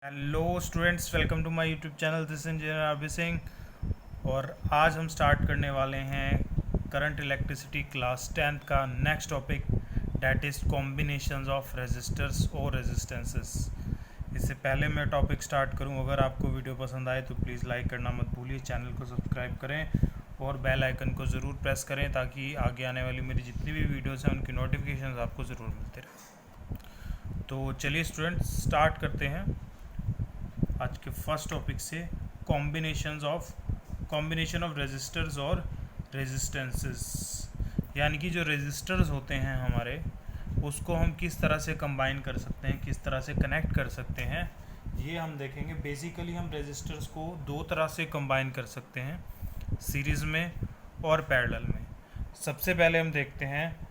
Hello students, welcome to my YouTube channel. This engineer RB Singh. और आज हम start करने वाले हैं करंट इलेक्ट्रिसिटी क्लास 10th का next topic, that is combinations of resistors और रेजिस्टेंसेस। इससे पहले मैं टॉपिक स्टार्ट करूं, अगर आपको वीडियो पसंद आए तो प्लीज़ लाइक करना मत भूलिए, चैनल को सब्सक्राइब करें और बेल आइकन को ज़रूर प्रेस करें ताकि आगे आने वाली मेरी जितनी भी वीडियोज़ हैं उनकी नोटिफिकेशन आपको ज़रूर मिलते रहे। तो चलिए स्टूडेंट्स, स्टार्ट करते हैं आज के फर्स्ट टॉपिक से, कॉम्बिनेशन ऑफ रेजिस्टर्स और रेजिस्टेंसेस। यानी कि जो रेजिस्टर्स होते हैं हमारे, उसको हम किस तरह से कंबाइन कर सकते हैं, किस तरह से कनेक्ट कर सकते हैं, ये हम देखेंगे। बेसिकली हम रेजिस्टर्स को दो तरह से कंबाइन कर सकते हैं, सीरीज़ में और पैरेलल में। सबसे पहले हम देखते हैं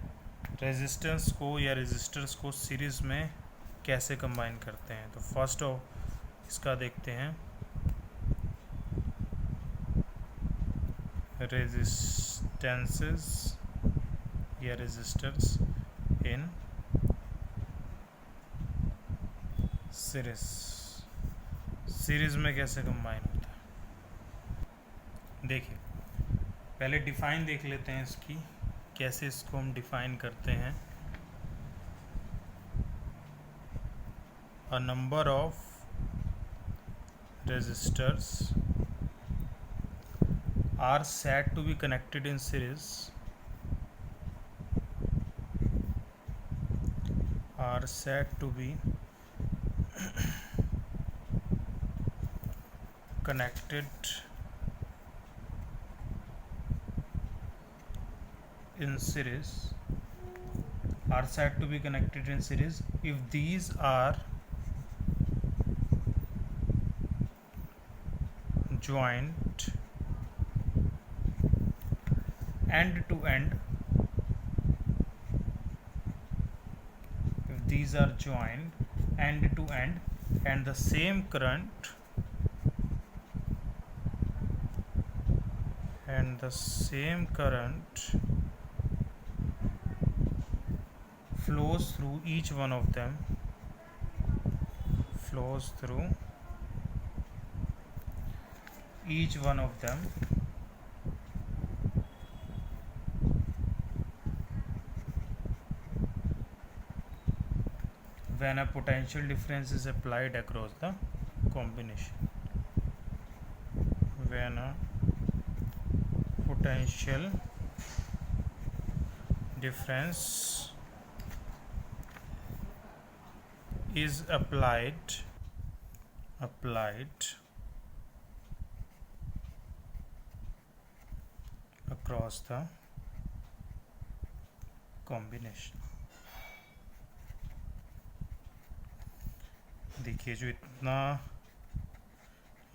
रेजिस्टेंस को या रेजिस्टर्स को सीरीज़ में कैसे कंबाइन करते हैं। तो फर्स्ट इसका देखते हैं, रेजिस्टेंसेस या रेजिस्टर्स इन सीरीज में कैसे कंबाइन होता है। देखिए, पहले डिफाइन देख लेते हैं इसकी, कैसे इसको हम डिफाइन करते हैं। अ number of resistors are said to be connected in series connected in series are said to be connected in series if these are joined end to end, if these are joined end to end and the same current flows through each one of them, when a potential difference is applied across the combination. When a potential difference is applied across the combination. देखिए, जो इतना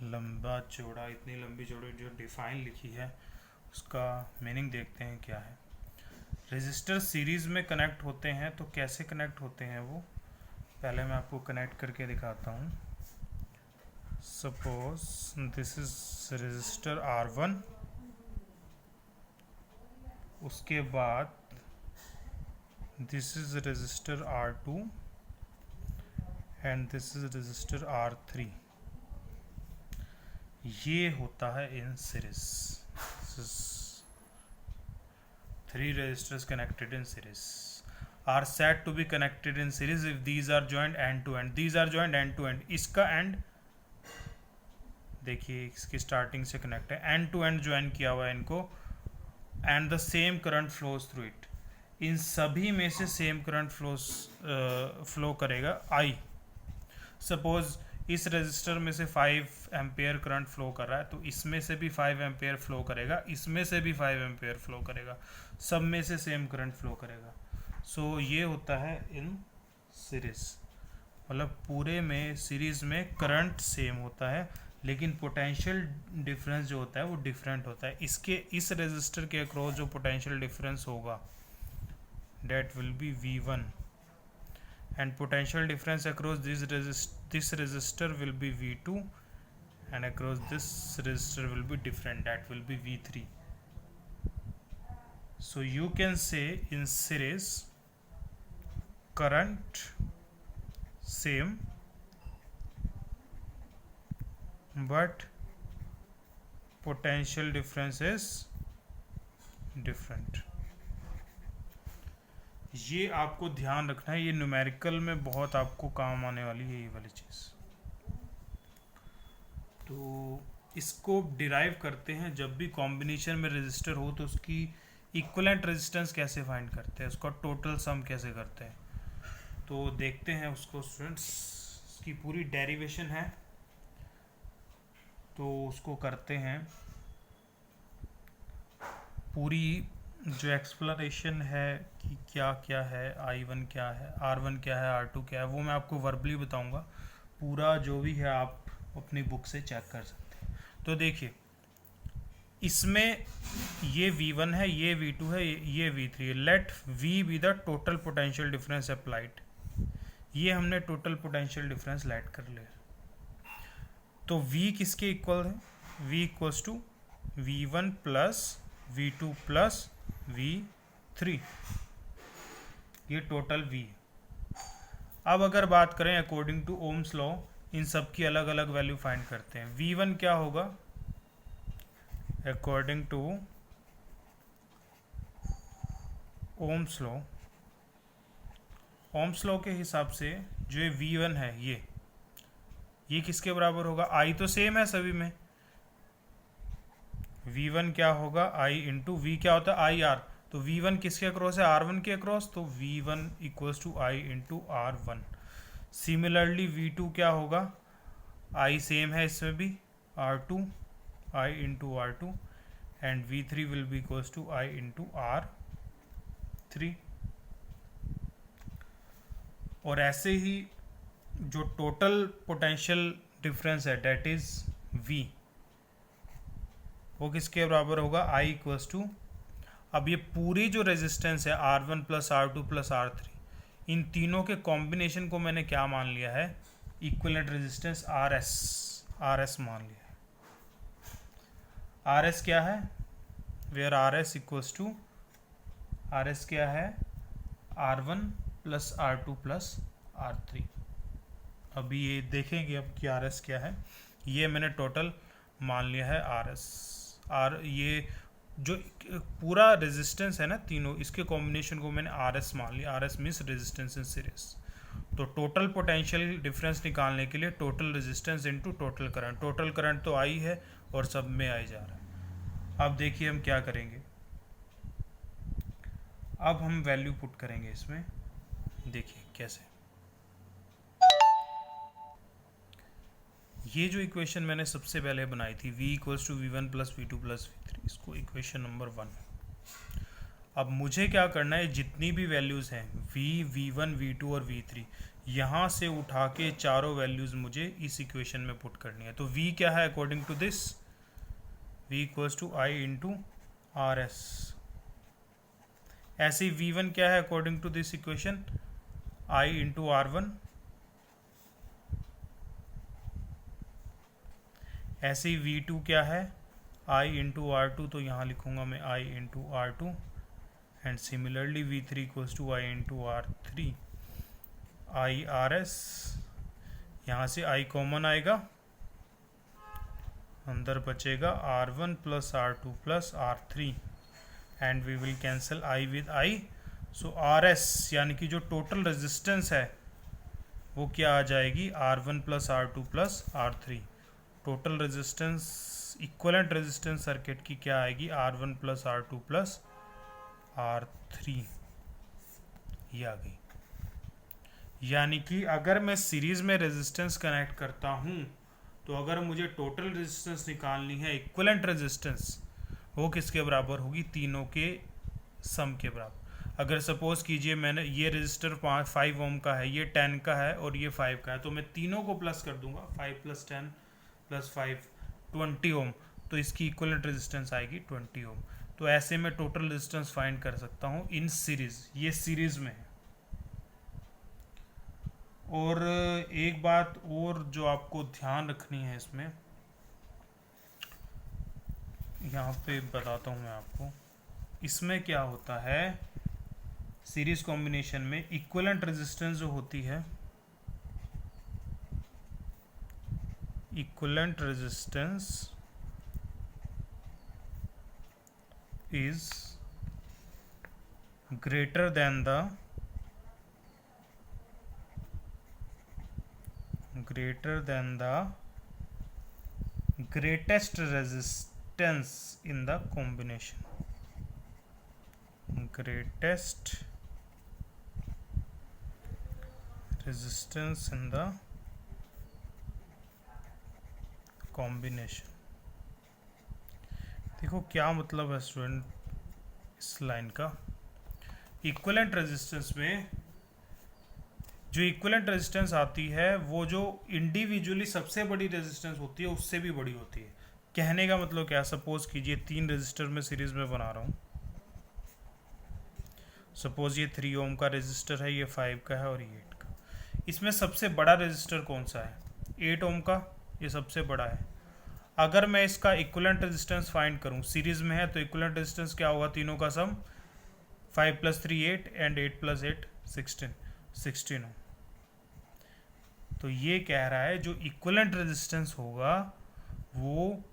लंबा चौड़ा, इतनी लंबी चौड़ी जो define लिखी है, उसका मीनिंग देखते हैं क्या है। रेजिस्टर सीरीज़ में कनेक्ट होते हैं, तो कैसे कनेक्ट होते हैं वो पहले मैं आपको कनेक्ट करके दिखाता हूँ। Suppose this is resistor R1, उसके बाद this is resistor R2 and this is resistor R3। ये होता है in series. Three resistors connected in series are said to be connected in series if these are joined end to end. These are joined end to end. इसका end देखिए, इसकी starting से connect है, and to and join किया हुआ है इनको, and the same current flows through it. इन सभी में से सेम करंट फ्लो करेगा आई। सपोज इस रेजिस्टर में से 5 एम्पेयर करंट फ्लो कर रहा है, तो इसमें से भी 5 एम्पेयर फ्लो करेगा, इसमें से भी 5 एम्पेयर फ्लो करेगा, सब में से सेम करंट फ्लो करेगा। सो ये होता है इन सीरीज, मतलब पूरे में सीरीज में करंट सेम होता है, लेकिन पोटेंशियल डिफरेंस जो होता है वो डिफरेंट होता है। इस रेजिस्टर के अक्रॉस जो पोटेंशियल डिफरेंस होगा, that will be V1, and potential difference across this resistor will be V2, and across this resistor will be different, that will be V3. So you can say in series current same, but potential difference is different. ये आपको ध्यान रखना है, ये numerical में बहुत आपको काम आने वाली है ये वाली चीज़। तो इसको डिराइव करते हैं, जब भी कॉम्बिनेशन में रजिस्टर हो तो उसकी इक्विवेलेंट रेजिस्टेंस कैसे फाइंड करते हैं, उसका टोटल सम कैसे करते हैं। तो देखते हैं उसको स्टूडेंट्स, इसकी पूरी डेरिवेशन है तो उसको करते हैं। पूरी जो एक्सप्लेनेशन है कि क्या क्या है, I1 क्या है, R1 क्या है, R2 क्या है, वो मैं आपको वर्बली बताऊंगा। पूरा जो भी है आप अपनी बुक से चेक कर सकते हैं। तो देखिए इसमें ये V1 है, ये V2 है, ये V3 है। Let V be the total potential difference applied. ये हमने टोटल पोटेंशियल डिफरेंस लेट कर लिया। तो V किसके इक्वल है? V equals to V1 plus V2 plus V3, ये टोटल V है। अब अगर बात करें अकॉर्डिंग टू ओम्स लॉ, इन सब की अलग अलग वैल्यू फाइंड करते हैं। V1 क्या होगा according to Ohm's law? Ohm's law के हिसाब से जो ये V1 है ये किसके बराबर होगा? I तो सेम है सभी में। V1 क्या होगा? I इंटू V क्या होता है? IR। तो V1 किसके अक्रॉस है? R1 के अक्रॉस, तो V1 equals to I into R1। Similarly V2 क्या होगा? I सेम है इसमें भी, R2, I into R2, and V3 will be equals to I into R3। और ऐसे ही जो टोटल पोटेंशियल डिफरेंस है डेट इज V, वो किसके बराबर होगा? I इक्वल्स टू, अब ये पूरी जो रेजिस्टेंस है R1 plus R2 plus R3, इन तीनों के कॉम्बिनेशन को मैंने क्या मान लिया है? इक्विवेलेंट रेजिस्टेंस RS मान लिया है। RS क्या है? Where RS equals to, RS क्या है? R1 plus R2 plus R3। अभी ये देखेंगे अब कि RS क्या है। ये मैंने टोटल मान लिया है RS। ये जो पूरा रेजिस्टेंस है ना तीनों, इसके कॉम्बिनेशन को मैंने RS मान लिया। RS means resistance in series. तो टोटल पोटेंशियल डिफरेंस निकालने के लिए total resistance into total current, total current तो I है और सब में I जा रहा है। अब देखिए हम क्या करेंगे, अब हम वैल्यू पुट करेंगे इसमें। देखिए कैसे, ये जो इक्वेशन मैंने सबसे पहले बनाई थी V equals to V1 plus V2 plus V3, इसको इक्वेशन नंबर 1। अब मुझे क्या करना है, जितनी भी वैल्यूज़ हैं V, V1, V2 और V3, यहाँ से उठा के चारों वैल्यूज़ मुझे इस इक्वेशन में पुट करनी है। तो V क्या है according to this? V equals to I into RS। ऐसे ही V1 क्या है according to this equation? I into R1। ऐसे ही V2 क्या है? I इंटू R2, तो यहाँ लिखूँगा मैं I into R2, and similarly V3 equals to I into R3। IRS, यहाँ से I कॉमन आएगा, अंदर बचेगा R1 plus R2 plus R3, and we will cancel I with I। So RS यानी कि जो टोटल रेजिस्टेंस है वो क्या आ जाएगी? R1 plus R2 plus R3। Total resistance, equivalent resistance circuit की क्या आएगी? R1 plus R2 plus R3, ये आ गई। यानी कि अगर मैं सीरीज में रेजिस्टेंस कनेक्ट करता हूँ तो अगर मुझे टोटल रेजिस्टेंस निकालनी है, इक्विवेलेंट रेजिस्टेंस, वो किसके बराबर होगी? तीनों के सम के बराबर। अगर सपोज कीजिए मैंने ये रेजिस्टर 5 ओम का है, ये 10 का है और ये 5 का है, तो मैं तीनों को प्लस कर दूंगा, 5 प्लस 10 प्लस 5, 20 ओम, तो इसकी इक्विवेलेंट रेजिस्टेंस आएगी 20 ओम। तो ऐसे में टोटल रेजिस्टेंस फाइंड कर सकता हूँ इन सीरीज, ये सीरीज में है। और एक बात और जो आपको ध्यान रखनी है इसमें, यहाँ पे बताता हूँ मैं आपको, इसमें क्या होता है सीरीज कॉम्बिनेशन में, इक्विवेलेंट रेजिस्टेंस जो होती है, equivalent resistance is greater than the greatest resistance in the combination. Greatest resistance in the combination. देखो क्या मतलब है स्टूडेंट इस लाइन का। इक्विवेलेंट रेजिस्टेंस में जो इक्विवेलेंट रेजिस्टेंस आती है वो जो इंडिविजुअली सबसे बड़ी रेजिस्टेंस होती है उससे भी बड़ी होती है। कहने का मतलब क्या, सपोज कीजिए 3 रेजिस्टर में सीरीज में बना रहा हूँ। सपोज ये 3 ओम का रेजिस्टर है, ये 5 का है और ये 8 का। इसमें सबसे बड़ा रेजिस्टर कौन सा है? 8 ओम का, ये सबसे बड़ा है। अगर मैं इसका इक्विवेलेंट रेजिस्टेंस फाइंड करूं, सीरीज में है तो इक्विवेलेंट रेजिस्टेंस क्या होगा? तीनों का सम 5 + 3 8 एंड 8 + 8 16 हो। तो ये कह रहा है जो इक्विवेलेंट रेजिस्टेंस होगा वो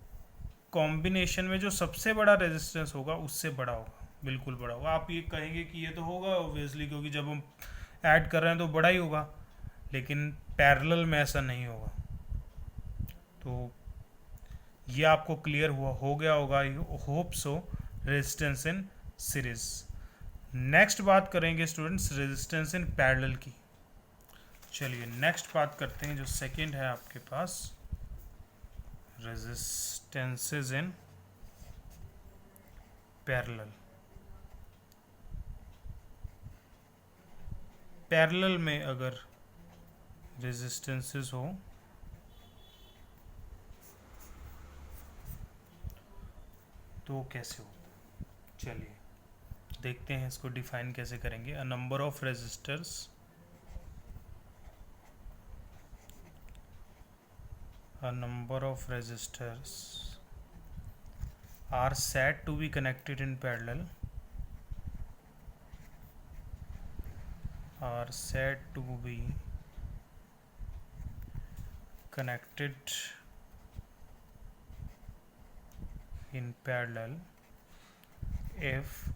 कॉम्बिनेशन में जो सबसे बड़ा रेजिस्टेंस होगा उससे बड़ा होगा, बिल्कुल बड़ा होगा। आप ये कहेंगे कि ये तो होगा ऑब्वियसली, क्योंकि जब हम ऐड कर रहे हैं तो बड़ा ही होगा, लेकिन पैरेलल में ऐसा नहीं होगा। तो ये आपको क्लियर हो गया होगा, hope so, resistance in series. Next बात करेंगे स्टूडेंट्स रेजिस्टेंस इन पैरेलल की। चलिए नेक्स्ट बात करते हैं, जो सेकंड है आपके पास, रेजिस्टेंसेस इन पैरेलल। पैरेलल में अगर रेजिस्टेंसेस हो तो कैसे होता है? चलिए देखते हैं इसको डिफाइन कैसे करेंगे। A number of resistors are said to be connected in parallel, if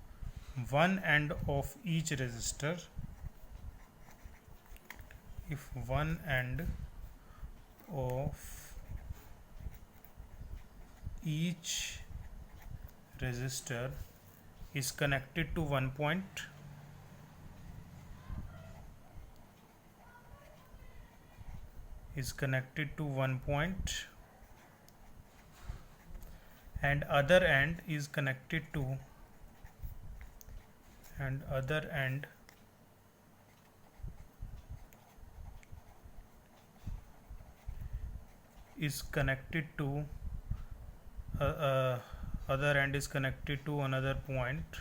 one end of each resistor is connected to one point and other end is connected to other end is connected to another point,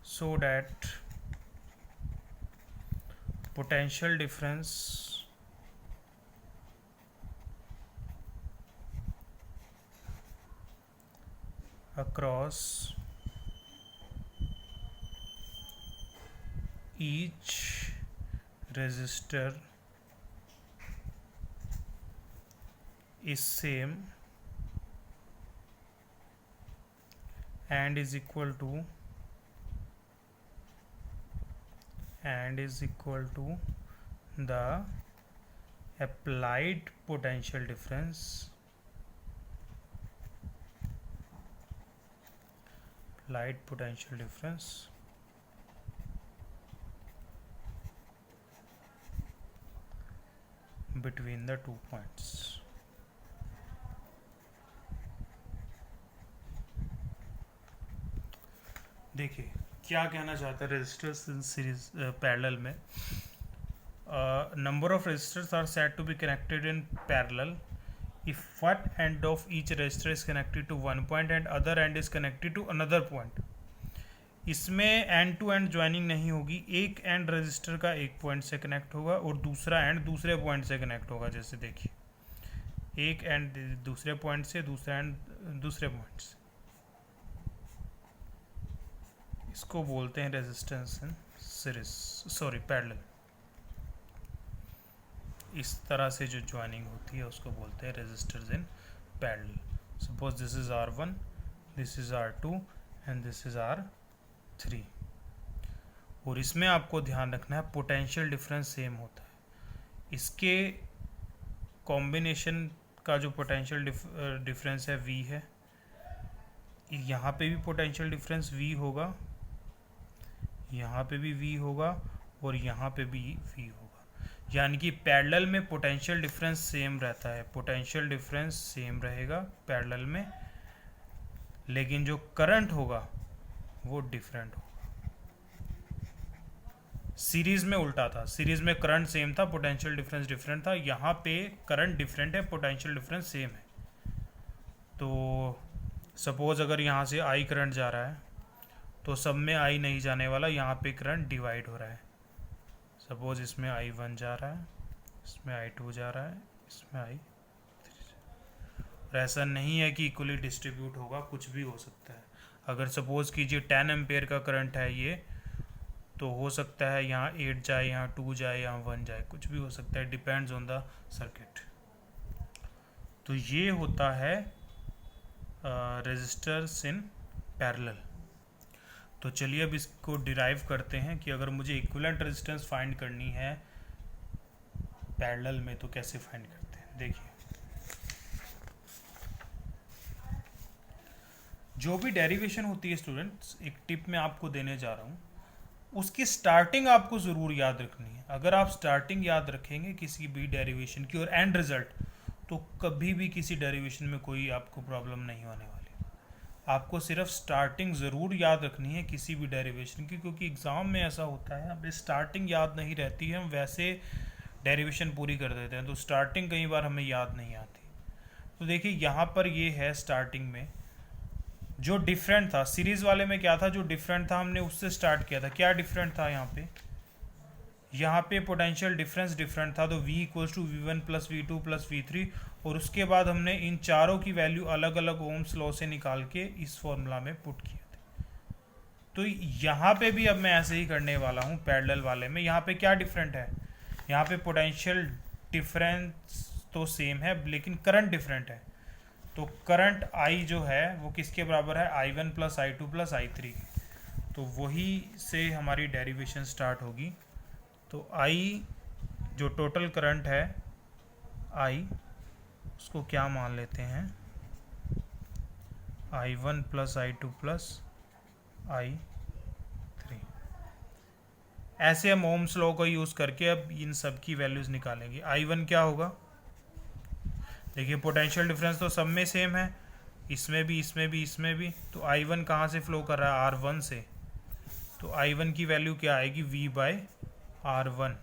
so that potential difference across each resistor is same and is equal to the applied potential difference between the 2 points. देखिए क्या कहना चाहता है resistors in series parallel में। number of resistors are said to be connected in parallel if one end of each resistor is connected to one point and other end is connected to another point. इसमें and to and joining नहीं होगी, एक and register का एक point से connect होगा और दूसरा एंड दूसरे पॉइंट से कनेक्ट होगा। जैसे देखिए एक एंड दूसरे पॉइंट से, दूसरा एंड दूसरे पॉइंट से, इसको बोलते हैं रेजिस्टेंस इन सीरीज, पैरेलल। इस तरह से जो ज्वाइनिंग होती है उसको बोलते हैं resistors in parallel. Suppose this is R1, this is R2 and this is R3. और इसमें आपको ध्यान रखना है पोटेंशियल डिफरेंस सेम होता है. इसके कॉम्बिनेशन का जो पोटेंशियल डिफरेंस है V है, यहाँ पे भी पोटेंशियल डिफरेंस V होगा, यहाँ पे भी V होगा और यहाँ पे भी V होगा. यानी कि पैरेलल में पोटेंशियल डिफरेंस सेम रहता है, पोटेंशियल डिफरेंस सेम रहेगा पैरेलल में, लेकिन जो करंट होगा वो डिफरेंट होगा. सीरीज में उल्टा था, सीरीज में करंट सेम था, पोटेंशियल डिफरेंस डिफरेंट था. यहाँ पे करंट डिफरेंट है, पोटेंशियल डिफरेंस सेम है. तो सपोज अगर यहाँ से I करंट जा रहा है तो सब में I नहीं जाने वाला, यहाँ पे करंट डिवाइड हो रहा है. सपोज इसमें I1 जा रहा है, इसमें I2 जा रहा है, इसमें I3. और ऐसा नहीं है कि इक्वली डिस्ट्रीब्यूट होगा, कुछ भी हो सकता है. अगर सपोज कीजिए 10 एम्पेयर का करंट है ये, तो हो सकता है यहाँ 8 जाए, यहाँ 2 जाए, यहाँ 1 जाए, कुछ भी हो सकता है, डिपेंड्स ऑन द सर्किट. तो ये होता है रेजिस्टर्स इन पैरेलल. तो चलिए अब इसको डिराइव करते हैं कि अगर मुझे इक्विवेलेंट रेजिस्टेंस फाइंड करनी है पैरेलल में तो कैसे फाइंड करते हैं. देखिए, जो भी डेरिवेशन होती है स्टूडेंट्स, एक टिप मैं आपको देने जा रहा हूँ, उसकी स्टार्टिंग आपको ज़रूर याद रखनी है. अगर आप स्टार्टिंग याद रखेंगे किसी भी डेरिवेशन की और एंड रिजल्ट, तो कभी भी किसी डेरिवेशन में कोई आपको प्रॉब्लम नहीं होने वाली. आपको सिर्फ स्टार्टिंग ज़रूर याद रखनी है किसी भी डेरिवेशन की, क्योंकि एग्ज़ाम में ऐसा होता है हमें स्टार्टिंग याद नहीं रहती है, हम वैसे डेरिवेशन पूरी कर देते हैं, तो स्टार्टिंग कई बार हमें याद नहीं आती. तो देखिए यहाँ पर ये है स्टार्टिंग में जो डिफरेंट था. सीरीज़ वाले में क्या था, जो डिफरेंट था हमने उससे स्टार्ट किया था. क्या डिफरेंट था यहाँ पे पोटेंशियल डिफरेंस डिफरेंट था, तो V equals to V1 plus V2 plus V3. और उसके बाद हमने इन चारों की वैल्यू अलग अलग ओम्स लॉ से निकाल के इस फॉर्मूला में पुट किए थे. तो यहाँ पे भी अब मैं ऐसे ही करने वाला हूँ पैरेलल वाले में. यहाँ पे क्या डिफरेंट है, यहाँ पे पोटेंशियल डिफरेंस तो सेम है लेकिन करंट डिफरेंट है. तो करंट I जो है वो किसके बराबर है, I1 plus I2 plus I3. तो वही से हमारी डेरिवेशन स्टार्ट होगी. तो I जो टोटल करंट है I, उसको क्या मान लेते हैं, I1 plus I2 plus I3. ऐसे हम ओम्स लॉ को यूज़ करके अब इन सब की वैल्यूज़ निकालेंगे. I1 क्या होगा, देखिए पोटेंशियल डिफरेंस तो सब में सेम है, इसमें भी, इसमें भी, इसमें भी. तो I1 कहाँ से फ्लो कर रहा है, R1 से. तो I1 की वैल्यू क्या आएगी, V बाय R1.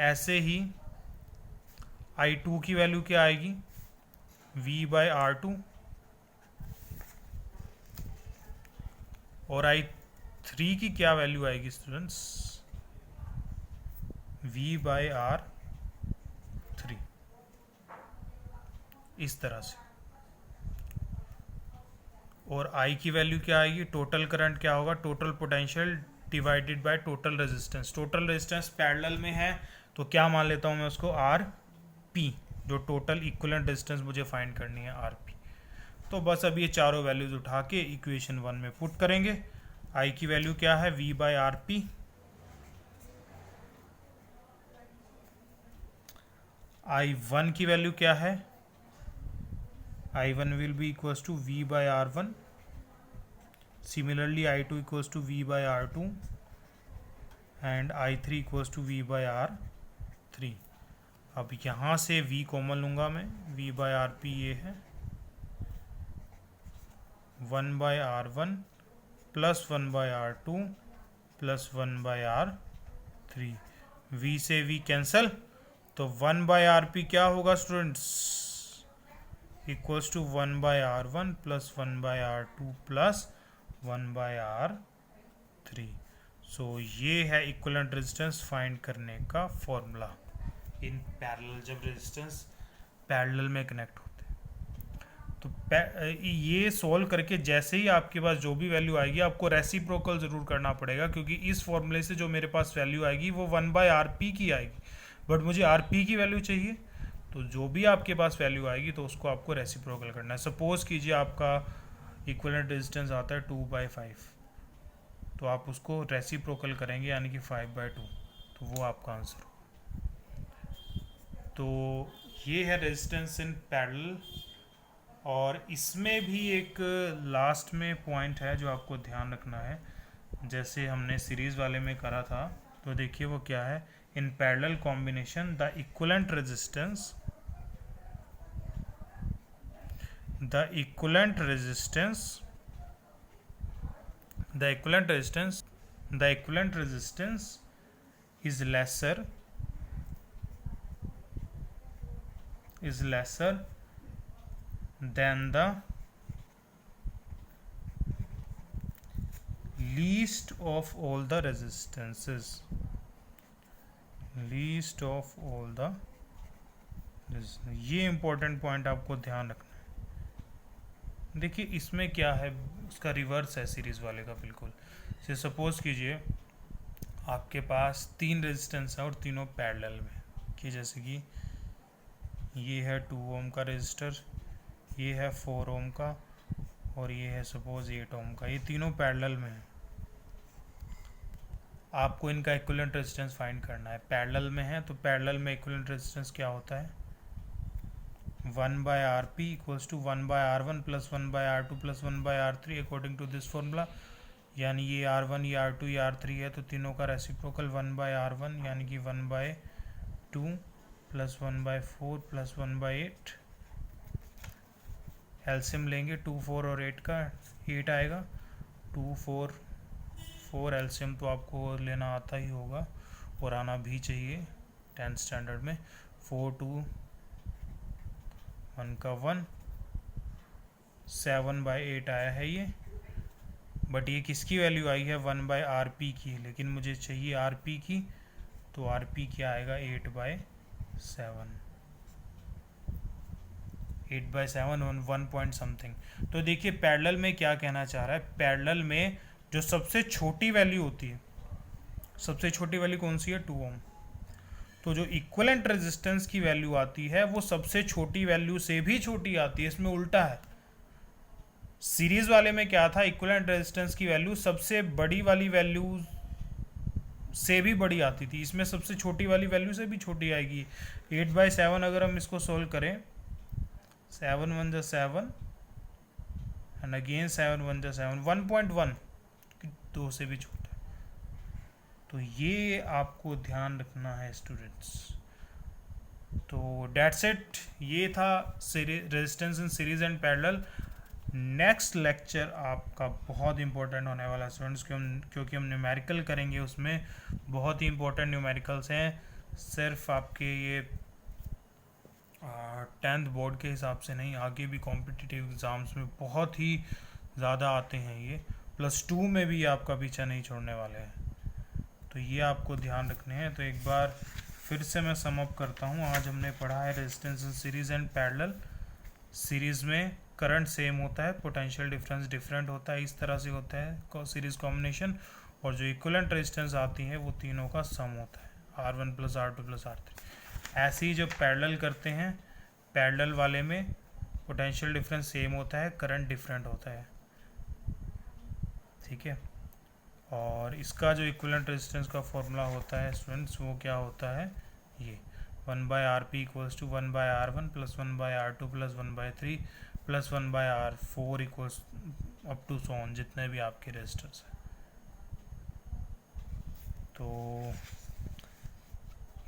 ऐसे ही I2 की वैल्यू क्या आएगी, V बाय R2. और I3 की क्या वैल्यू आएगी स्टूडेंट्स, V बाय R3. इस तरह से. और I की वैल्यू क्या आएगी, टोटल करंट क्या होगा, total potential divided by total resistance. Total resistance parallel में है तो क्या मान लेता हूँ मैं उसको, RP, जो टोटल इक्विवेलेंट रेजिस्टेंस मुझे फाइंड करनी है, RP. तो बस अब ये चारों वैल्यूज उठा के इक्वेशन 1 में पुट करेंगे. I की वैल्यू क्या है, V बाय RP. I1 की वैल्यू क्या है, I1 will be equals to V by R1. Similarly, I2 equals to V by R2 and I3 equals to V by R3. अब यहाँ से V कॉमन लूँगा मैं, V by RP ये है, 1 by R1 plus 1 by R2 plus 1 by R3. V से V cancel, तो 1 by RP क्या होगा students, equals to 1 by R1 plus 1 by R2 plus 1 by R3. So ये है इक्विवेलेंट रेजिस्टेंस फाइंड करने का फॉर्मूला इन पैरेलल, जब resistance parallel में कनेक्ट होते हैं. तो ये सॉल्व करके जैसे ही आपके पास जो भी वैल्यू आएगी, आपको रेसिप्रोकल ज़रूर करना पड़ेगा, क्योंकि इस फॉर्मूले से जो मेरे पास वैल्यू आएगी वो 1 बाय RP की आएगी. बट मुझे आर पी की वैल्यू चाहिए, तो जो भी आपके पास वैल्यू आएगी तो उसको आपको रेसिप्रोकल करना है। सपोज कीजिए आपका इक्विवेलेंट रेजिस्टेंस आता है 2/5, तो आप उसको रेसिप्रोकल करेंगे यानी कि 5/2, तो वो आपका आंसर हो। तो ये है रेजिस्टेंस इन पैरेलल। और इसमें भी एक लास्ट में पॉइंट है जो आपको ध्यान रखना है, जैसे हमने सीरीज़ वाले में करा था, तो देखिए वो क्या है। In parallel combination the equivalent resistance the equivalent resistance the equivalent resistance is lesser than the least of all the resistances. ये इंपॉर्टेंट पॉइंट आपको ध्यान रखना है। देखिए इसमें क्या है, उसका रिवर्स है सीरीज वाले का बिल्कुल। से सपोज कीजिए आपके पास 3 रेजिस्टेंस है और तीनों पैरेलल में, कि जैसे कि ये है 2 ओम का रेजिस्टर, ये है 4 ओम का, और ये है सपोज 8 ओम का। ये तीनों पैरेलल में है। आपको इनका इक्विवेलेंट रेजिस्टेंस फाइंड करना है। पैरेलल में है तो पैरेलल में इक्विवेलेंट रेजिस्टेंस क्या होता है, 1/Rp equals to 1/R1 plus 1/R2 plus 1/R3 according to this formula. यानी ये R1 ये R2 ये R3 है, तो तीनों का रेसिप्रोकल 1/R1 यानी कि 1/2 प्लस 1/4 प्लस 1/8। एलसीएम लेंगे 2 4 और 8 का, 8 आएगा। 2 4 4 एलसीएम तो आपको लेना आता ही होगा और आना भी चाहिए 10th स्टैंडर्ड में। 4 2 1 का 1, 7/8 आया है ये। बट ये किसकी वैल्यू आई है, 1/Rp की, लेकिन मुझे चाहिए Rp की, तो Rp क्या आएगा 8/7 1 पॉइंट समथिंग। तो देखिए पैरेलल में क्या कहना चाह रहा है, पैरेलल में जो सबसे छोटी वैल्यू होती है, सबसे छोटी वैल्यू कौन सी है, 2 ओम। तो जो इक्विवेलेंट रेजिस्टेंस की वैल्यू आती है वो सबसे छोटी वैल्यू से भी छोटी आती है। इसमें उल्टा है। सीरीज वाले में क्या था, इक्विवेलेंट रेजिस्टेंस की वैल्यू सबसे बड़ी वाली वैल्यू से भी बड़ी आती थी, इसमें सबसे छोटी वाली वैल्यू से भी छोटी आएगी। 8/7 अगर हम इसको सोल्व करें, 7 1 जा 7 एंड अगेन 7 1 जा 7, 1.1, 2 से भी छोटा। तो ये आपको ध्यान रखना है स्टूडेंट्स। तो डेट्स इट, ये था resistance in series and parallel. Next lecture आपका बहुत इंपॉर्टेंट होने वाला है स्टूडेंट्स, क्योंकि हम न्यूमेरिकल करेंगे। उसमें बहुत ही इंपॉर्टेंट न्यूमेरिकल्स हैं, सिर्फ आपके ये 10th बोर्ड के हिसाब से नहीं, आगे भी कॉम्पिटिटिव एग्ज़ाम्स में बहुत ही ज़्यादा आते हैं ये। +2 में भी आपका पीछा नहीं छोड़ने वाले हैं, तो ये आपको ध्यान रखने हैं। तो एक बार फिर से मैं सम अप करता हूँ। आज हमने पढ़ा है resistance in series and parallel. Series में करंट सेम होता है, पोटेंशियल डिफरेंस डिफरेंट होता है, इस तरह से होता है सीरीज़ कॉम्बिनेशन। और जो इक्विवेलेंट रेजिस्टेंस आती है वो तीनों का सम होता है, R1 plus R2 plus R3। ऐसे ही जब पैरेलल करते हैं, पैरेलल वाले में पोटेंशियल डिफरेंस सेम होता है, करंट डिफरेंट होता है, ठीक है। और इसका जो इक्विवेलेंट रेजिस्टेंस का फॉर्मूला होता है स्टूडेंट्स, वो क्या होता है, ये 1/Rp equals to 1/R1 plus 1/R2 plus 1/3 plus 1/R4 equals up to so on, जितने भी आपके रेजिस्टर्स हैं। तो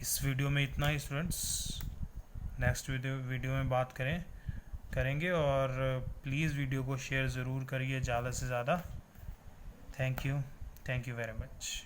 इस वीडियो में इतना ही स्टूडेंट्स। नेक्स्ट वीडियो में बात करेंगे। और प्लीज़ वीडियो को शेयर ज़रूर करिए ज़्यादा से ज़्यादा। Thank you very much.